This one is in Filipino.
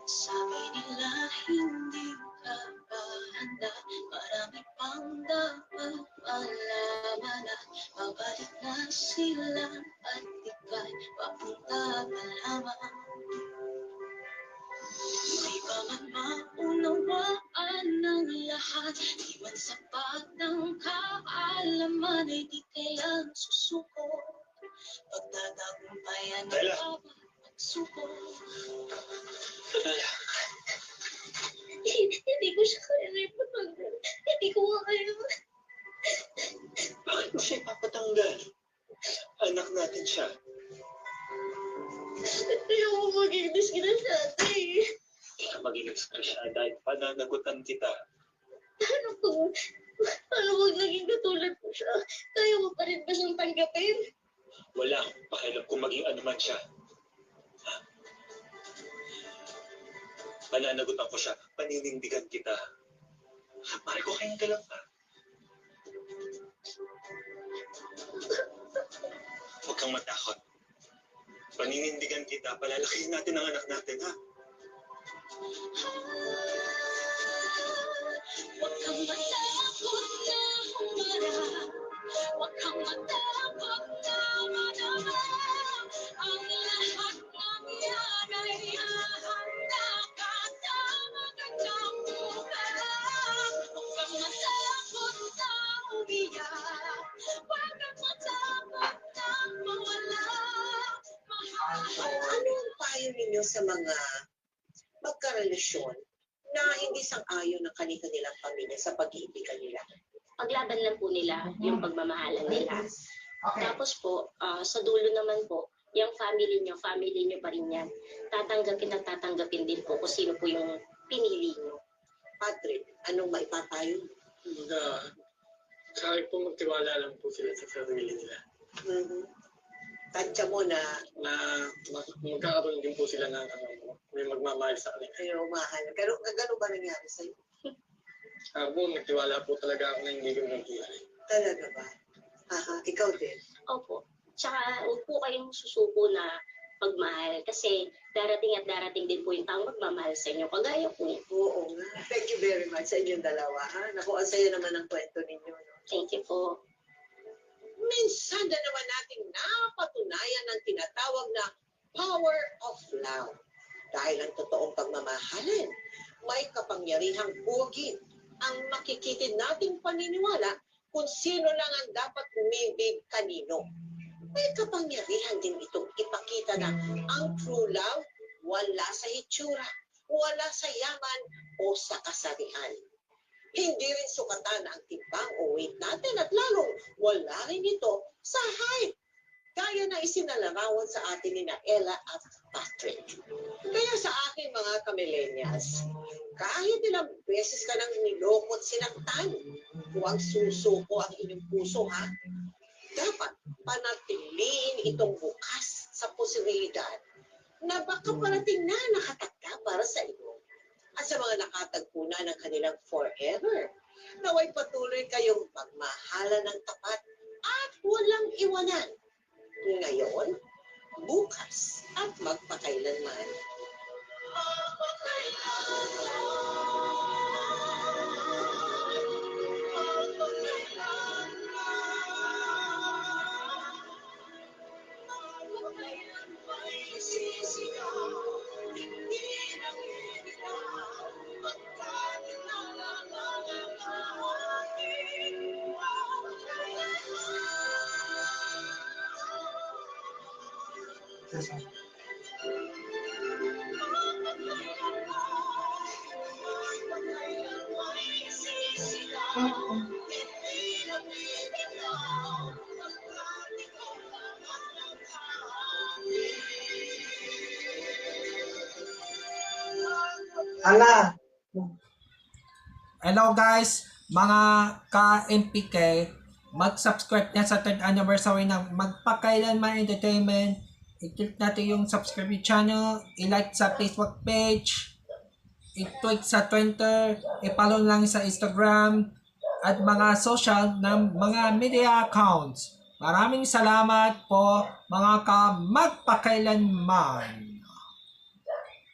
Sabi nila hindi ka pa handa, marami pang dapat malaman at babalik na sila at ika'y papunta pa lamang. Di ba man maunawaan ng lahat, di man sapat ng kaalaman, ay di kailang susuko. Pagtatagumpayan ng bawat pagsuko. Hindi ko siya kaya ipatanggal. Hindi ko kaya. Bakit mo siya ipapatanggal? Anak natin siya. Ayaw mo maging disgrasyado eh. Hindi ka maging disgrasyada at pananagutan kita. Paano pag naging katulad ko siya? Kaya mo pa rin ba siyang tanggapin? Wala akong pakialam kung maging ano man siya. Pananagutan ko siya, paninindigan kita. Pare ko kayong galang pa. Huwag kang matakot. Paninindigan kita, palalakihin natin ang anak natin, ha? Huwag kang matakot na humarap. Huwag kang matakot na manama. Ang lahat ng yan ay hahanda ka sa magandang bukas. Huwag kang matakot na umiyak. Huwag kang matakot na mawala. Ano ang payo ninyo sa mga magkarelasyon na hindi sang-ayon ng kanilang pamilya sa pag-iibigan nila? Paglaban lang po nila yung pagmamahalan nila. Tapos po, sa dulo naman po, yung family nyo pa rin yan. Tatanggapin at tatanggapin din po kung sino po yung pinili nyo. Patrick, anong maipapayo? Kahit po magtiwala lang po sila sa sarili nila. Tansya mo na Magkakaroon din po sila ng may magmamahal sa kanila. kayo mahal. Gano'n ba nangyari sa'yo? Ako, nagtiwala po talaga ako na hindi ko nagtiwala. Talaga ba? Ikaw din. Opo. Tsaka huwag po kayong susuko na pagmahal kasi darating at darating din po yung taong magmamahal sa inyo. Kagaya po. Oo nga. Thank you very much sa inyong dalawa. Naku, ang saya naman ang kwento ninyo. No? Thank you po. Minsan na naman nating napatunayan ang tinatawag na power of love. Dahil ang totoong pagmamahalan, may kapangyarihang bugin ang makikitid nating paniniwala kung sino lang ang dapat umibig kanino. May kapangyarihan din itong ipakita na ang true love wala sa hitsura, wala sa yaman o sa kasarian. Hindi rin sukatan ang timbang o weight natin at lalong wala rin ito sa height. Kaya na isinalarawan sa atin ni Ella at Patrick. Kaya sa akin mga kamillennials, kahit ilang beses ka nang nilokot sinaktan, huwag susuko ang inyong puso, ha? Dapat panatiliin itong bukas sa posibilidad na baka parating na nakatakda para sa iyo. At sa mga nakatagpo na ng kanilang forever, naway patuloy kayong magmahalan ng tapat at walang iwanan. Ngayon, bukas, at magpakailanman. Ala. Hello guys, mga ka-MPK, mag-subscribe na sa 3rd anniversary ng Magpakailanman Entertainment. I-click natin yung subscribe channel, i-like sa Facebook page, i-tweet sa Twitter, i-follow lang sa Instagram, at mga social ng mga media accounts. Maraming salamat po mga ka magpakailanman.